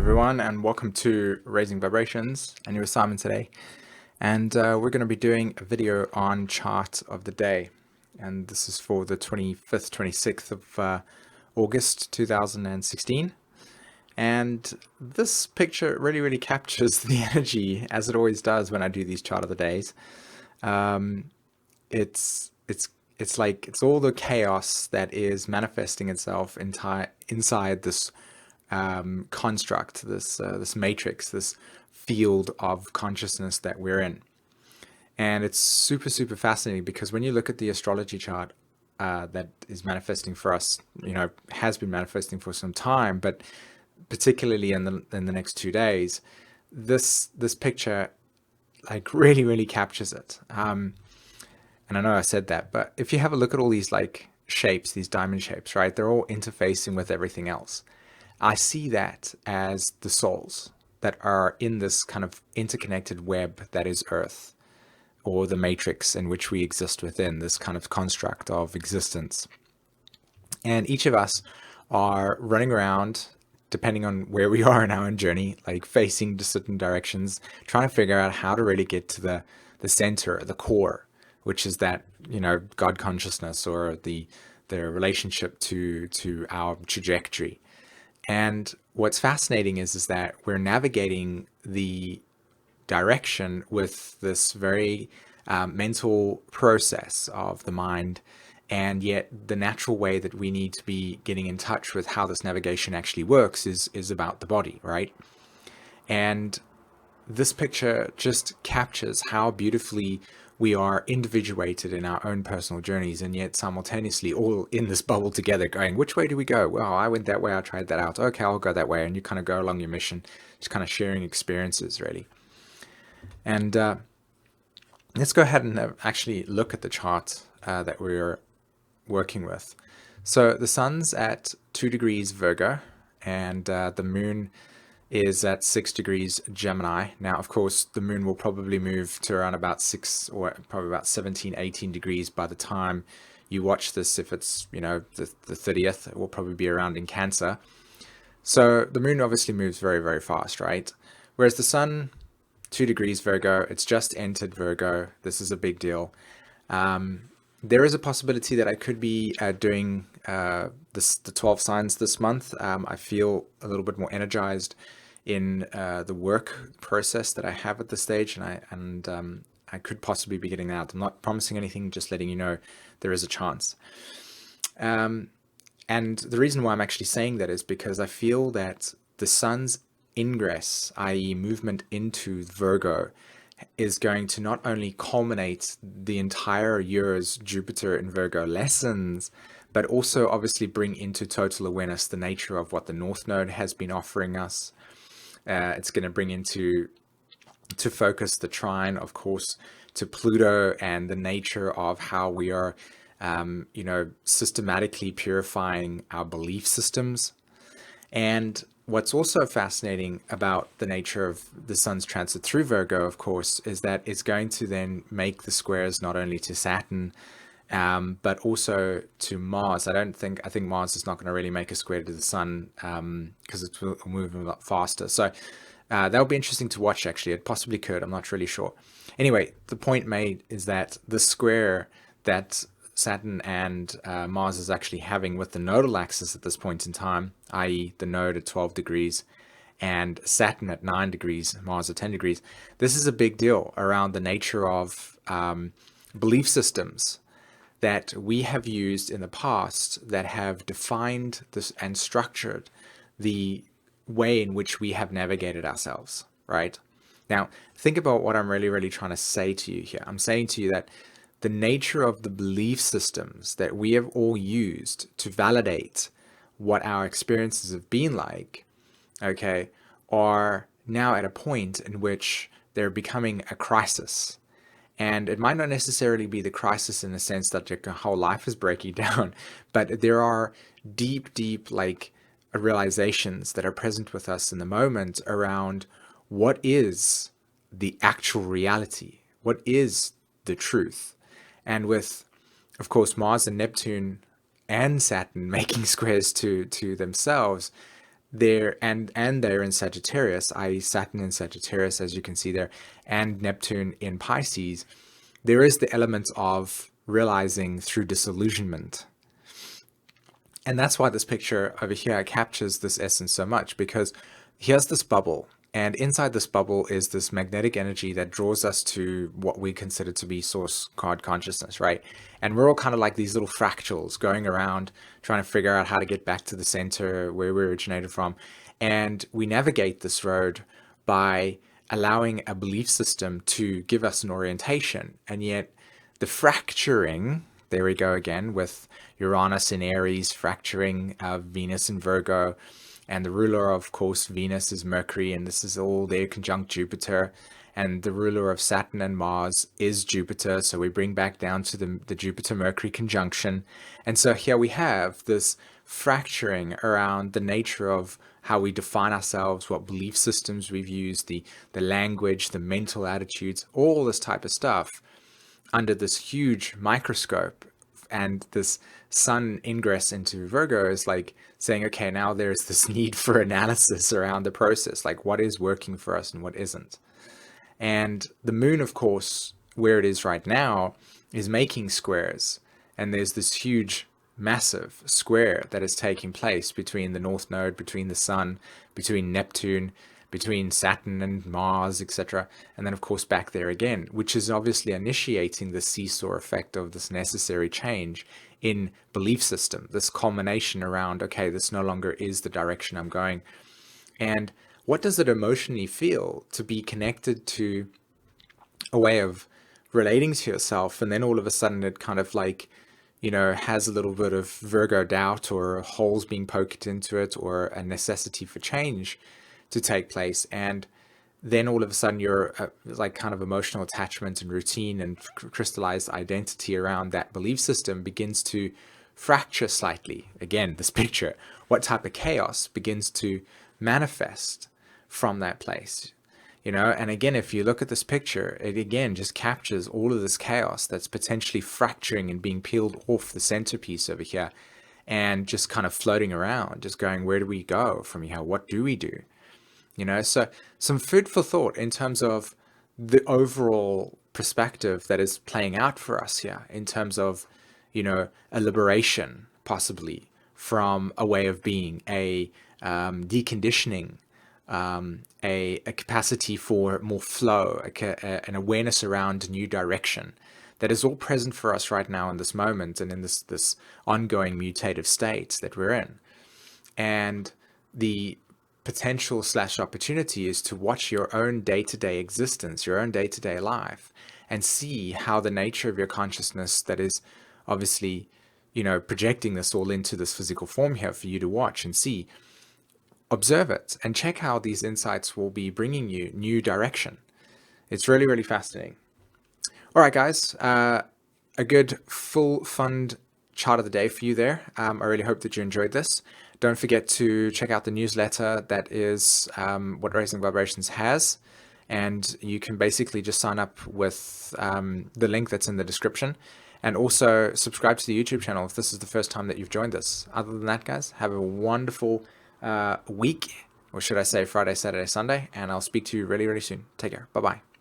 everyone, and welcome to Raising Vibrations. And you're Simon today, and we're going to be doing a video on chart of the day, and this is for the 25th, 26th of August 2016. And this picture really captures the energy, as it always does when I do these chart of the days. It's like it's all the chaos that is manifesting itself inside this construct, this matrix, this field of consciousness that we're in. And it's super fascinating because when you look at the astrology chart that is manifesting for us, has been manifesting for some time, but particularly in the next 2 days, this picture like really captures it. And I know I said that, but if you have a look at all these like shapes, these diamond shapes, right? They're all interfacing with everything else. I see that as the souls that are in this kind of interconnected web that is Earth, or the matrix in which we exist within, this kind of construct of existence. And each of us are running around, depending on where we are in our own journey, like facing certain directions, trying to figure out how to really get to the center, the core, which is that, God consciousness, or the relationship to our trajectory. And what's fascinating is that we're navigating the direction with this very mental process of the mind, and yet the natural way that we need to be getting in touch with how this navigation actually works is about the body, right? And this picture just captures how beautifully we are individuated in our own personal journeys, and yet simultaneously all in this bubble together going, which way do we go? Well, I went that way, I tried that out. Okay, I'll go that way. And you kind of go along your mission, just kind of sharing experiences, really. And let's go ahead and actually look at the chart that we're working with. So the sun's at 2 degrees Virgo, and the moon is at 6 degrees Gemini. Now, of course, the moon will probably move to around about 6 or probably about 17, 18 degrees by the time you watch this. If it's, the 30th, it will probably be around in Cancer. So the moon obviously moves very fast, right? Whereas the sun, 2 degrees Virgo, it's just entered Virgo. This is a big deal. There is a possibility that I could be doing the 12 signs this month. I feel a little bit more energized in the work process that I have at this stage, and I could possibly be getting out. I'm not promising anything, just letting you know there is a chance. And the reason why I'm actually saying that is because I feel that the sun's ingress, i.e. movement into Virgo, is going to not only culminate the entire year's Jupiter in Virgo lessons, but also obviously bring into total awareness the nature of what the North Node has been offering us. It's going to bring to focus the trine, of course, to Pluto, and the nature of how we are, systematically purifying our belief systems. And what's also fascinating about the nature of the sun's transit through Virgo, of course, is that it's going to then make the squares not only to Saturn, but also to Mars. I think Mars is not going to really make a square to the sun because it's moving a lot faster. So that'll be interesting to watch, actually. It possibly could. I'm not really sure. Anyway, the point made is that the square that Saturn and Mars is actually having with the nodal axis at this point in time, i.e. the node at 12 degrees and Saturn at 9 degrees, Mars at 10 degrees. This is a big deal around the nature of belief systems that we have used in the past that have defined this and structured the way in which we have navigated ourselves, right? Now, think about what I'm really trying to say to you here. I'm saying to you that the nature of the belief systems that we have all used to validate what our experiences have been like, okay, are now at a point in which they're becoming a crisis. And it might not necessarily be the crisis in the sense that your whole life is breaking down, but there are deep like realizations that are present with us in the moment around what is the actual reality, what is the truth. And with, of course, Mars and Neptune and Saturn making squares to themselves, and they're in Sagittarius, i.e. Saturn in Sagittarius, as you can see there, and Neptune in Pisces, there is the element of realizing through disillusionment. And that's why this picture over here captures this essence so much, because here's this bubble, and inside this bubble is this magnetic energy that draws us to what we consider to be source card consciousness, right? And we're all kind of like these little fractals going around trying to figure out how to get back to the center where we originated from. And we navigate this road by allowing a belief system to give us an orientation. And yet the fracturing, there we go again with Uranus in Aries fracturing Venus in Virgo, and the ruler of course Venus is Mercury, and this is all there conjunct Jupiter, and the ruler of Saturn and Mars is Jupiter, so we bring back down to the Jupiter-Mercury conjunction. And so here we have this fracturing around the nature of how we define ourselves, what belief systems we've used, the language, the mental attitudes, all this type of stuff under this huge microscope. And this sun ingress into Virgo is like saying, okay, now there's this need for analysis around the process, like what is working for us and what isn't. And the moon, of course, where it is right now, is making squares. And there's this huge, massive square that is taking place between the North Node, between the Sun, between Neptune, between Saturn and Mars, etc. And then, of course, back there again, which is obviously initiating the seesaw effect of this necessary change in belief system, this culmination around, okay, this no longer is the direction I'm going. And what does it emotionally feel to be connected to a way of relating to yourself, and then all of a sudden it kind of like, has a little bit of Virgo doubt, or holes being poked into it, or a necessity for change to take place. And then all of a sudden your like kind of emotional attachment and routine and crystallized identity around that belief system begins to fracture slightly. Again, this picture, what type of chaos begins to manifest from that place, and again, if you look at this picture, it again just captures all of this chaos that's potentially fracturing and being peeled off the centerpiece over here, and just kind of floating around, just going, where do we go from here? What do we do? So some food for thought in terms of the overall perspective that is playing out for us here, in terms of, a liberation possibly from a way of being, a deconditioning, a capacity for more flow, an awareness around new direction that is all present for us right now in this moment and in this ongoing mutative state that we're in. And the potential / opportunity is to watch your own day-to-day existence, your own day-to-day life, and see how the nature of your consciousness that is obviously, projecting this all into this physical form here for you to watch and see, observe it, and check how these insights will be bringing you new direction. It's really, really fascinating. All right, guys, a good full fund chart of the day for you there. I really hope that you enjoyed this. Don't forget to check out the newsletter that is what Raising Vibrations has. And you can basically just sign up with the link that's in the description. And also subscribe to the YouTube channel if this is the first time that you've joined us. Other than that, guys, have a wonderful week. Or should I say Friday, Saturday, Sunday. And I'll speak to you really, really soon. Take care. Bye-bye.